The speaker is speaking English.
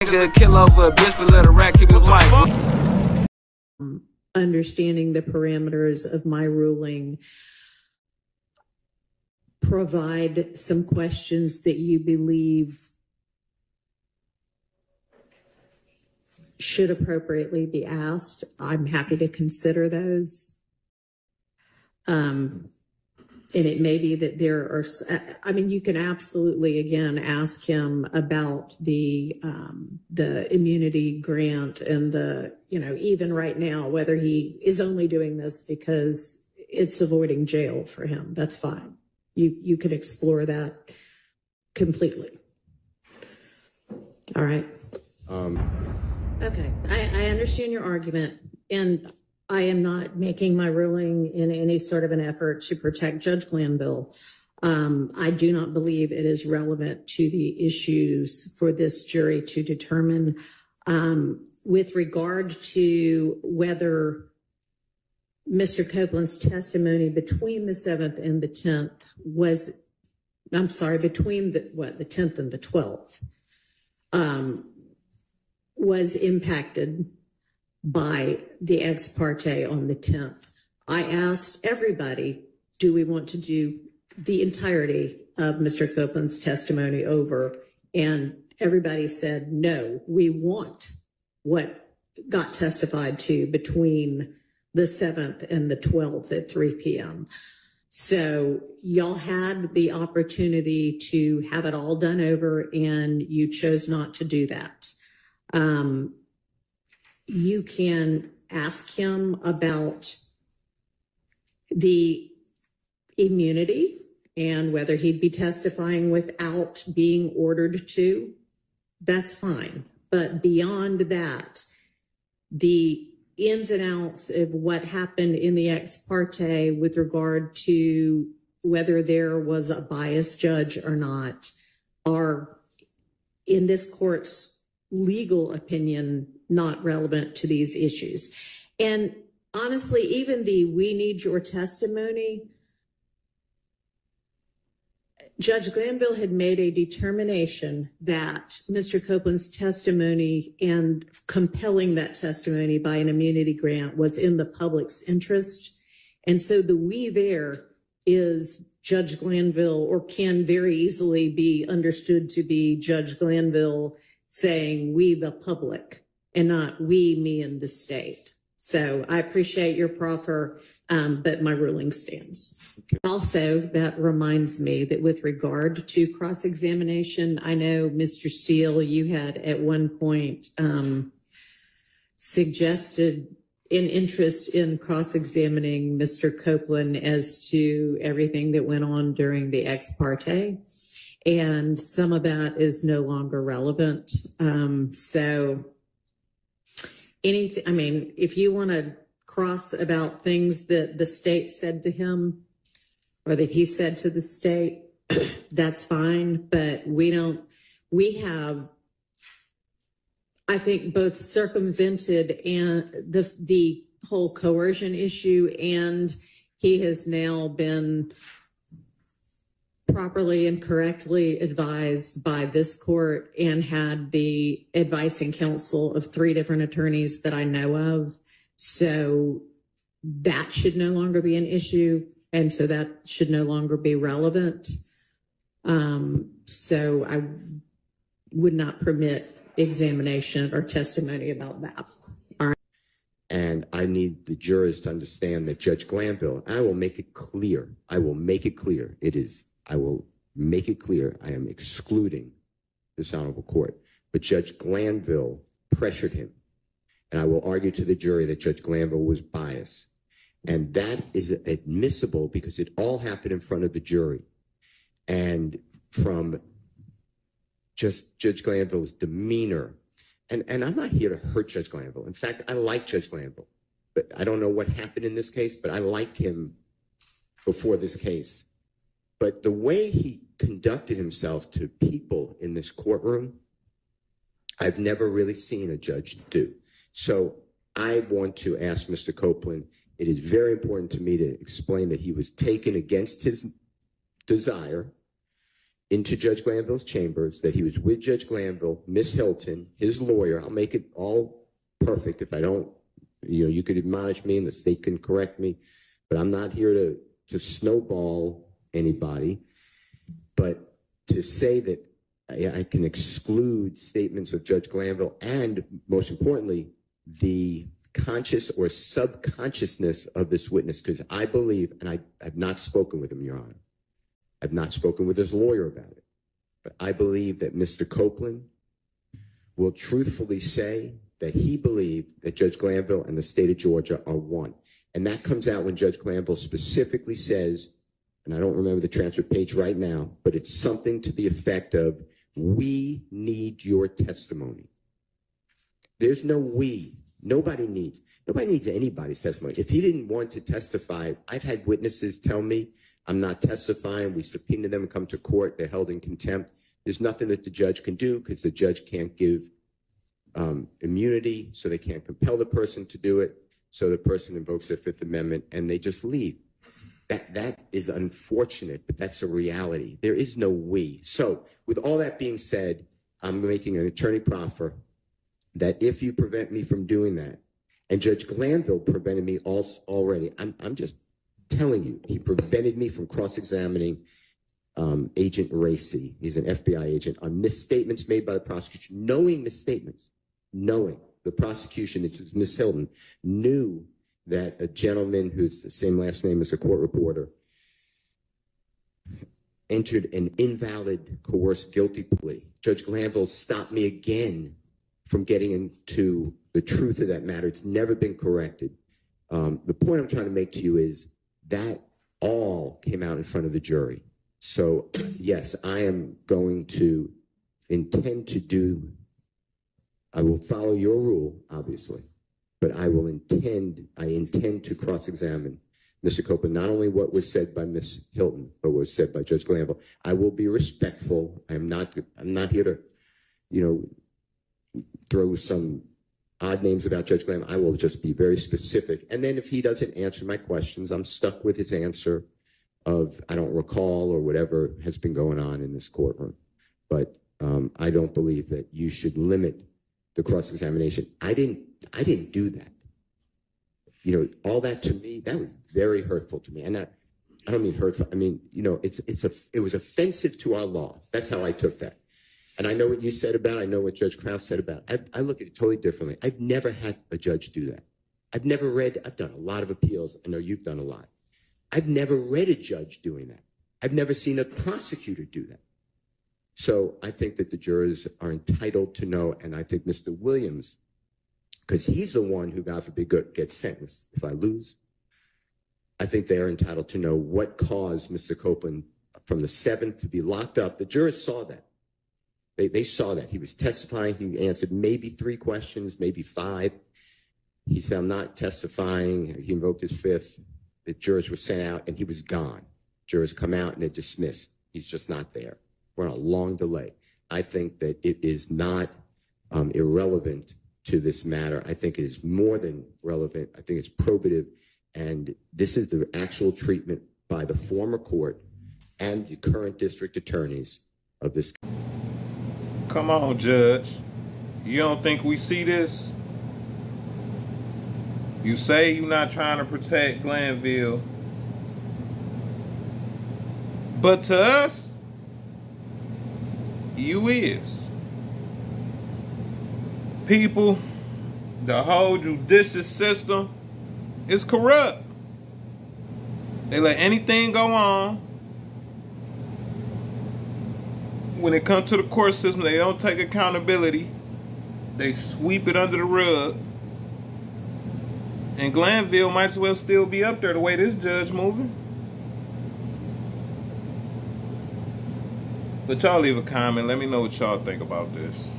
Nigga kill over a bitch, but let a rat keep his wife. Understanding the parameters of my ruling, provide some questions that you believe should appropriately be asked. I'm happy to consider those. And it may be that there are, I mean, you can absolutely, again, ask him about the immunity grant and even right now, whether he is only doing this because it's avoiding jail for him. That's fine. You can explore that completely. All right. Okay. I understand your argument, and I am not making my ruling in any sort of an effort to protect Judge Glanville. I do not believe it is relevant to the issues for this jury to determine. With regard to whether Mr. Copeland's testimony between the 7th and the 10th was, I'm sorry, between the 10th and the 12th, was impacted by the ex parte on the 10th. I asked everybody, do we want to do the entirety of Mr. Copeland's testimony over? And everybody said, no, we want what got testified to between the 7th and the 12th at 3 p.m. So y'all had the opportunity to have it all done over, and you chose not to do that. You can ask him about the immunity and whether he'd be testifying without being ordered to. That's fine. But beyond that, the ins and outs of what happened in the ex parte with regard to whether there was a biased judge or not are, in this court's legal opinion, not relevant to these issues. And honestly, even the "we need your testimony," Judge Glanville had made a determination that Mr. Copeland's testimony and compelling that testimony by an immunity grant was in the public's interest. And so the "we" there is Judge Glanville, or can very easily be understood to be Judge Glanville saying "we, the public," and not "we, me, and the state." So I appreciate your proffer, but my ruling stands. Okay. Also, that reminds me that with regard to cross-examination, I know, Mr. Steele, you had at one point suggested an interest in cross-examining Mr. Copeland as to everything that went on during the ex parte. And some of that is no longer relevant. So anything, I mean, if you want to cross about things that the state said to him or that he said to the state, that's fine. But we have, I think, both circumvented and the whole coercion issue, and he has now been properly and correctly advised by this court and had the advice and counsel of 3 different attorneys that I know of. So that should no longer be an issue. And so that should no longer be relevant. So I would not permit examination or testimony about that. All right. And I need the jurors to understand that Judge Glanville, I will make it clear. I will make it clear. I will make it clear I am excluding this honorable court. But Judge Glanville pressured him. And I will argue to the jury that Judge Glanville was biased. And that is admissible because it all happened in front of the jury. And from just Judge Glanville's demeanor, and I'm not here to hurt Judge Glanville. In fact, I like Judge Glanville. But I don't know what happened in this case, but I liked him before this case. But the way he conducted himself to people in this courtroom, I've never really seen a judge do. So I want to ask Mr. Copeland, it is very important to me to explain that he was taken against his desire into Judge Glanville's chambers, that he was with Judge Glanville, Miss Hilton, his lawyer. I'll make it all perfect. If I don't, you could admonish me and the state can correct me, but I'm not here to snowball anybody. But to say that I can exclude statements of Judge Glanville and, most importantly, the conscious or subconsciousness of this witness, because I believe, and I've not spoken with him, Your Honor. I've not spoken with his lawyer about it, but I believe that Mr. Copeland will truthfully say that he believed that Judge Glanville and the state of Georgia are one. And that comes out when Judge Glanville specifically says, and I don't remember the transcript page right now, but it's something to the effect of, we need your testimony. There's no we. Nobody needs anybody's testimony. If he didn't want to testify, I've had witnesses tell me, I'm not testifying. We subpoena them and come to court. They're held in contempt. There's nothing that the judge can do because the judge can't give immunity, so they can't compel the person to do it. So the person invokes their Fifth Amendment and they just leave. That is unfortunate, but that's a reality. There is no we. So with all that being said, I'm making an attorney proffer that if you prevent me from doing that, and Judge Glanville prevented me already, I'm just telling you, he prevented me from cross-examining Agent Racy. He's an FBI agent on misstatements made by the prosecution, knowing misstatements, knowing the prosecution, it's Miss Hilton, knew that a gentleman who's the same last name as a court reporter entered an invalid, coerced guilty plea. Judge Glanville stopped me again from getting into the truth of that matter. It's never been corrected. The point I'm trying to make to you is that all came out in front of the jury. So yes, I am going to intend to do, I will follow your rule, obviously, but I intend to cross-examine Mr. Copeland, not only what was said by Ms. Hilton, but what was said by Judge Glanville. I will be respectful. I'm not here to, throw some odd names about Judge Glanville. I will just be very specific. And then if he doesn't answer my questions, I'm stuck with his answer of, I don't recall, or whatever has been going on in this courtroom. But I don't believe that you should limit the cross-examination. I didn't do that. All that to me, that was very hurtful to me. And I don't mean hurtful. I mean, it was offensive to our law. That's how I took that. And I know what you said about it. I know what Judge Krause said about it. I look at it totally differently. I've never had a judge do that. I've done a lot of appeals. I know you've done a lot. I've never read a judge doing that. I've never seen a prosecutor do that. So I think that the jurors are entitled to know, and I think Mr. Williams, because he's the one who, God forbid, gets sentenced if I lose, I think they are entitled to know what caused Mr. Copeland from the 7th to be locked up. The jurors saw that. They saw that. He was testifying. He answered maybe 3 questions, maybe 5. He said, I'm not testifying. He invoked his 5th. The jurors were sent out, and he was gone. Jurors come out, and they're dismissed. He's just not there. We're on a long delay. I think that it is not irrelevant to this matter. I think it is more than relevant. I think it's probative. And this is the actual treatment by the former court and the current district attorneys of this. Come on, Judge. You don't think we see this? You say you're not trying to protect Glanville. But to us, you is. People, the whole judicial system is corrupt. They let anything go on. When it comes to the court system, they don't take accountability. They sweep it under the rug. And Glanville might as well still be up there the way this judge moving. But y'all leave a comment. Let me know what y'all think about this.